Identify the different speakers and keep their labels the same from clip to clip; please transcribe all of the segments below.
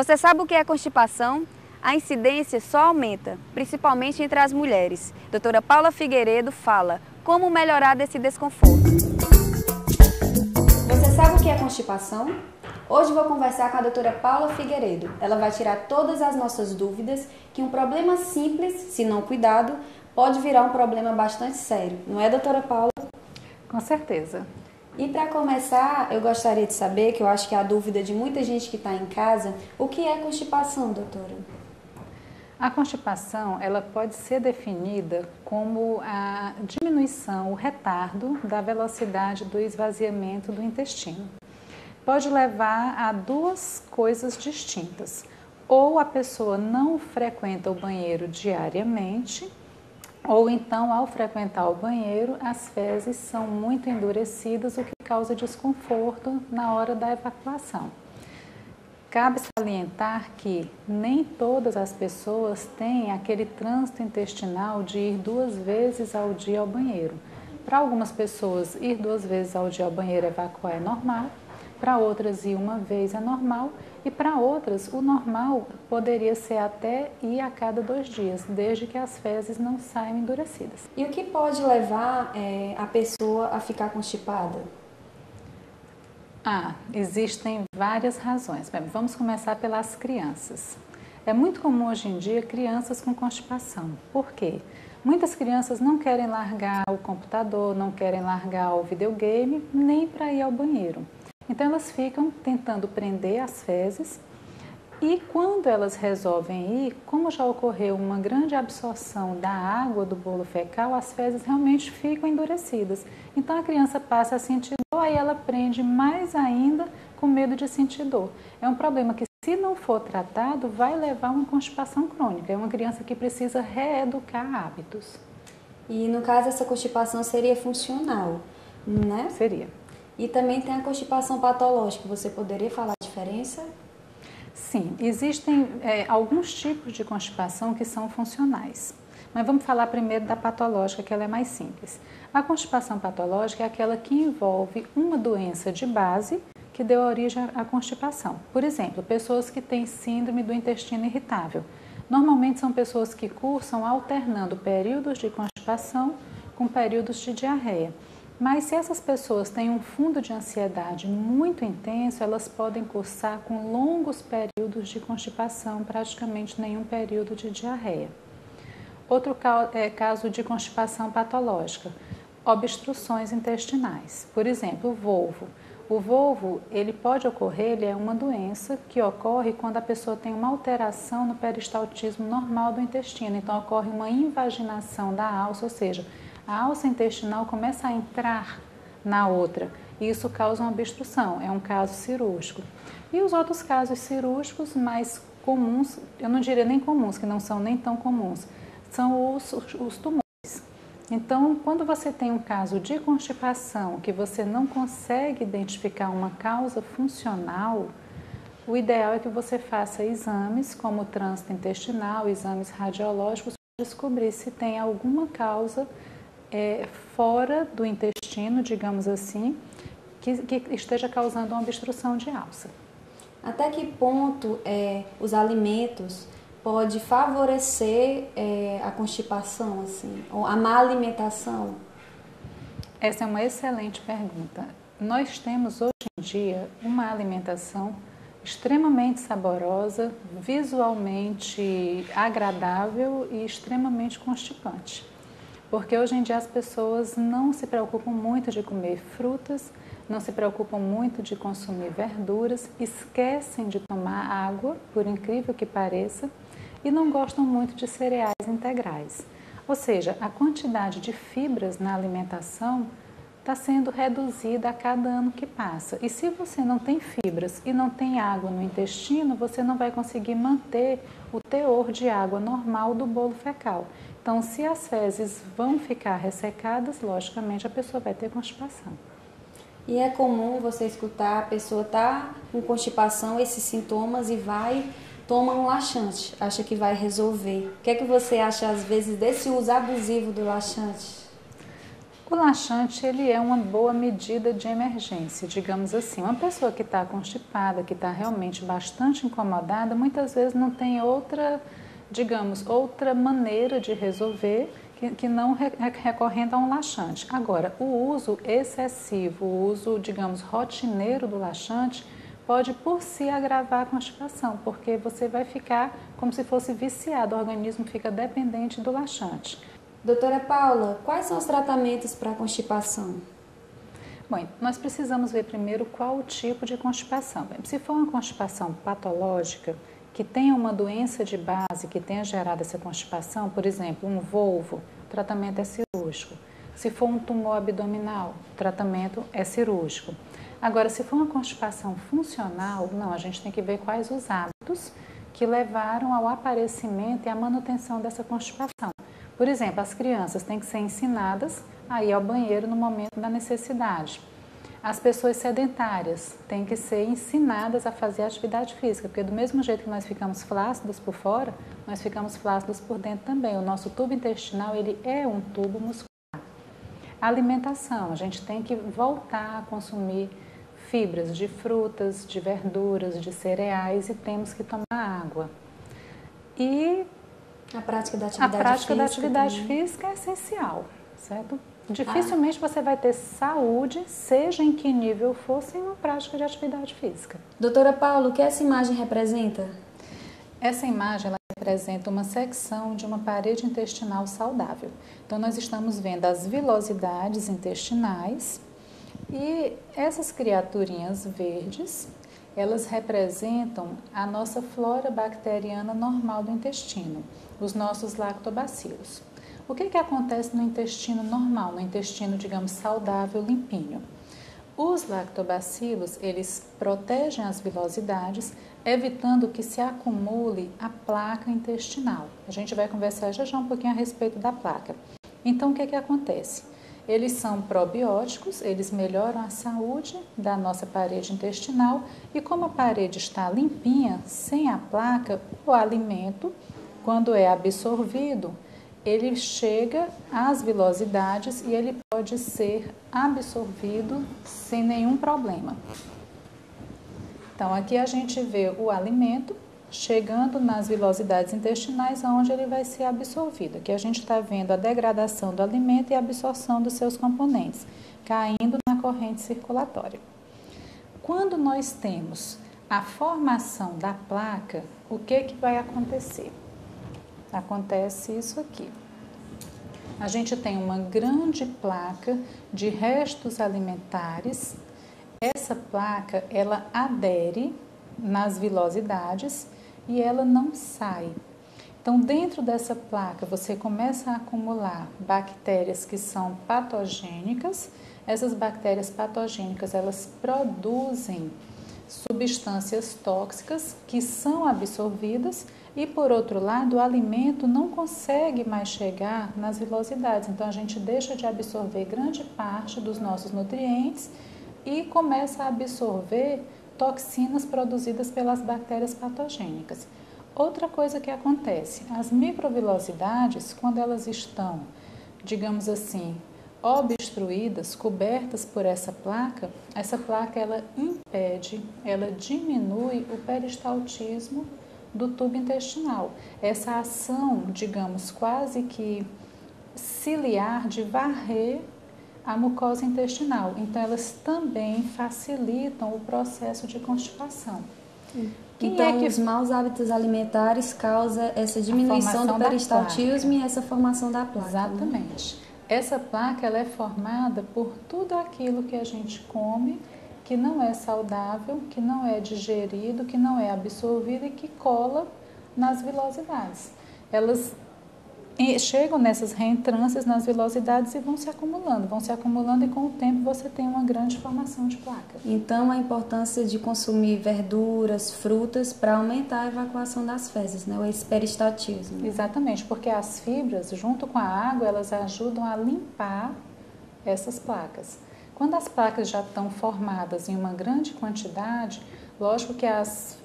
Speaker 1: Você sabe o que é constipação? A incidência só aumenta, principalmente entre as mulheres. Doutora Paula Figueiredo fala como melhorar desse desconforto. Você sabe o que é constipação? Hoje vou conversar com a doutora Paula Figueiredo. Ela vai tirar todas as nossas dúvidas que um problema simples, se não cuidado, pode virar um problema bastante sério. Não é, doutora Paula?
Speaker 2: Com certeza.
Speaker 1: E para começar, eu gostaria de saber, que eu acho que é a dúvida de muita gente que está em casa, o que é constipação, doutora?
Speaker 2: A constipação, ela pode ser definida como a diminuição, o retardo da velocidade do esvaziamento do intestino. Pode levar a duas coisas distintas. Ou a pessoa não frequenta o banheiro diariamente, ou então, ao frequentar o banheiro, as fezes são muito endurecidas, o que causa desconforto na hora da evacuação. Cabe salientar que nem todas as pessoas têm aquele trânsito intestinal de ir 2 vezes ao dia ao banheiro. Para algumas pessoas, ir 2 vezes ao dia ao banheiro evacuar é normal, para outras ir 1 vez é normal e para outras o normal poderia ser até ir a cada 2 dias, desde que as fezes não saiam endurecidas.
Speaker 1: E o que pode levar a pessoa a ficar constipada?
Speaker 2: Existem várias razões. Bem, vamos começar pelas crianças. É muito comum hoje em dia crianças com constipação. Por quê? Muitas crianças não querem largar o computador, não querem largar o videogame, nem para ir ao banheiro. Então elas ficam tentando prender as fezes e quando elas resolvem ir, como já ocorreu uma grande absorção da água do bolo fecal, as fezes realmente ficam endurecidas. Então a criança passa a sentir dor, aí ela prende mais ainda com medo de sentir dor. É um problema que, se não for tratado, vai levar a uma constipação crônica. É uma criança que precisa reeducar hábitos.
Speaker 1: E no caso essa constipação seria funcional, né?
Speaker 2: Seria.
Speaker 1: E também tem a constipação patológica. Você poderia falar a diferença?
Speaker 2: Sim, existem alguns tipos de constipação que são funcionais. Mas vamos falar primeiro da patológica, que ela é mais simples. A constipação patológica é aquela que envolve uma doença de base que deu origem à constipação. Por exemplo, pessoas que têm síndrome do intestino irritável. Normalmente são pessoas que cursam alternando períodos de constipação com períodos de diarreia. Mas se essas pessoas têm um fundo de ansiedade muito intenso, elas podem cursar com longos períodos de constipação, praticamente nenhum período de diarreia. Outro caso de constipação patológica, obstruções intestinais. Por exemplo, o volvo. O volvo, ele pode ocorrer, ele é uma doença que ocorre quando a pessoa tem uma alteração no peristaltismo normal do intestino. Então, ocorre uma invaginação da alça, ou seja, a alça intestinal começa a entrar na outra e isso causa uma obstrução, é um caso cirúrgico. E os outros casos cirúrgicos mais comuns, eu não diria nem comuns, que não são nem tão comuns, são os tumores. Então, quando você tem um caso de constipação que você não consegue identificar uma causa funcional, o ideal é que você faça exames como trânsito intestinal, exames radiológicos, para descobrir se tem alguma causa fora do intestino, digamos assim, que esteja causando uma obstrução de alça.
Speaker 1: Até que ponto os alimentos pode favorecer a constipação, assim, ou a má alimentação?
Speaker 2: Essa é uma excelente pergunta. Nós temos hoje em dia uma alimentação extremamente saborosa, visualmente agradável e extremamente constipante. Porque hoje em dia as pessoas não se preocupam muito de comer frutas, não se preocupam muito de consumir verduras, esquecem de tomar água, por incrível que pareça, e não gostam muito de cereais integrais. Ou seja, a quantidade de fibras na alimentação está sendo reduzida a cada ano que passa. E se você não tem fibras e não tem água no intestino, você não vai conseguir manter o teor de água normal do bolo fecal. Então, se as fezes vão ficar ressecadas, logicamente a pessoa vai ter constipação.
Speaker 1: E é comum você escutar a pessoa tá com constipação, esses sintomas, e toma um laxante, acha que vai resolver. O que é que você acha, às vezes, desse uso abusivo do laxante?
Speaker 2: O laxante, ele é uma boa medida de emergência, digamos assim. Uma pessoa que está constipada, que está realmente bastante incomodada, muitas vezes não tem outra, digamos, outra maneira de resolver que não recorrendo a um laxante. Agora, o uso excessivo, o uso, digamos, rotineiro do laxante, pode por si agravar a constipação, porque você vai ficar como se fosse viciado, o organismo fica dependente do laxante.
Speaker 1: Doutora Paula, quais são os tratamentos para constipação?
Speaker 2: Bom, nós precisamos ver primeiro qual o tipo de constipação. Se for uma constipação patológica, que tenha uma doença de base que tenha gerado essa constipação, por exemplo, um volvo, o tratamento é cirúrgico. Se for um tumor abdominal, o tratamento é cirúrgico. Agora, se for uma constipação funcional, não, a gente tem que ver quais os hábitos que levaram ao aparecimento e à manutenção dessa constipação. Por exemplo, as crianças têm que ser ensinadas a ir ao banheiro no momento da necessidade. As pessoas sedentárias têm que ser ensinadas a fazer atividade física, porque do mesmo jeito que nós ficamos flácidos por fora, nós ficamos flácidos por dentro também. O nosso tubo intestinal, ele é um tubo muscular. A alimentação, a gente tem que voltar a consumir fibras de frutas, de verduras, de cereais e temos que tomar água. E
Speaker 1: a prática da
Speaker 2: atividade física é essencial, certo? Dificilmente você vai ter saúde, seja em que nível for, sem uma prática de atividade física.
Speaker 1: Doutora Paula, o que essa imagem representa?
Speaker 2: Essa imagem ela representa uma secção de uma parede intestinal saudável. Então, nós estamos vendo as vilosidades intestinais e essas criaturinhas verdes, elas representam a nossa flora bacteriana normal do intestino, os nossos lactobacilos. O que acontece no intestino normal, no intestino, digamos, saudável, limpinho? Os lactobacilos, eles protegem as vilosidades, evitando que se acumule a placa intestinal. A gente vai conversar já um pouquinho a respeito da placa. Então, o que acontece? Eles são probióticos, eles melhoram a saúde da nossa parede intestinal e como a parede está limpinha, sem a placa, o alimento, quando é absorvido, ele chega às vilosidades e ele pode ser absorvido sem nenhum problema. Então, aqui a gente vê o alimento chegando nas vilosidades intestinais, onde ele vai ser absorvido. Aqui a gente está vendo a degradação do alimento e a absorção dos seus componentes, caindo na corrente circulatória. Quando nós temos a formação da placa, o que vai acontecer? Acontece isso aqui. A gente tem uma grande placa de restos alimentares. Essa placa, ela adere nas vilosidades e ela não sai. Então, dentro dessa placa, você começa a acumular bactérias que são patogênicas. Essas bactérias patogênicas, elas produzem substâncias tóxicas que são absorvidas e, por outro lado, o alimento não consegue mais chegar nas vilosidades. Então, a gente deixa de absorver grande parte dos nossos nutrientes e começa a absorver toxinas produzidas pelas bactérias patogênicas. Outra coisa que acontece, as microvilosidades, quando elas estão, digamos assim, obstruídas, cobertas por essa placa ela impede, ela diminui o peristaltismo do tubo intestinal. Essa ação, digamos, quase que ciliar de varrer a mucosa intestinal. Então, elas também facilitam o processo de constipação.
Speaker 1: Então, os maus hábitos alimentares causam essa diminuição do peristaltismo e essa formação da placa.
Speaker 2: Exatamente. Né? Essa placa ela é formada por tudo aquilo que a gente come, que não é saudável, que não é digerido, que não é absorvido e que cola nas vilosidades. Elas chegam nessas reentrâncias nas vilosidades e vão se acumulando e com o tempo você tem uma grande formação de placa.
Speaker 1: Então, a importância de consumir verduras, frutas para aumentar a evacuação das fezes, né? Esse peristaltismo.
Speaker 2: Exatamente, porque as fibras, junto com a água, elas ajudam a limpar essas placas. Quando as placas já estão formadas em uma grande quantidade, lógico que as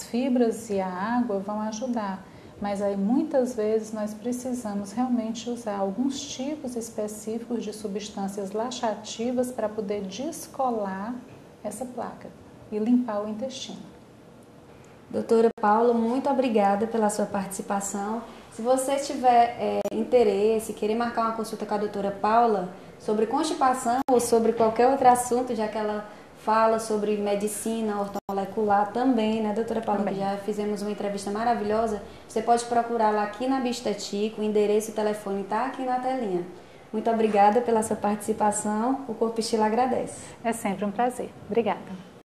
Speaker 2: fibras e a água vão ajudar. Mas aí muitas vezes nós precisamos realmente usar alguns tipos específicos de substâncias laxativas para poder descolar essa placa e limpar o intestino.
Speaker 1: Doutora Paula, muito obrigada pela sua participação. Se você tiver interesse, querer marcar uma consulta com a doutora Paula sobre constipação ou sobre qualquer outro assunto, já que ela fala sobre medicina ortomolecular também, né, doutora Paula?
Speaker 2: Também.
Speaker 1: Que já fizemos uma entrevista maravilhosa. Você pode procurá-la aqui na Bioestética, o endereço e o telefone está aqui na telinha. Muito obrigada pela sua participação. O Corpo Estilo agradece.
Speaker 2: É sempre um prazer. Obrigada.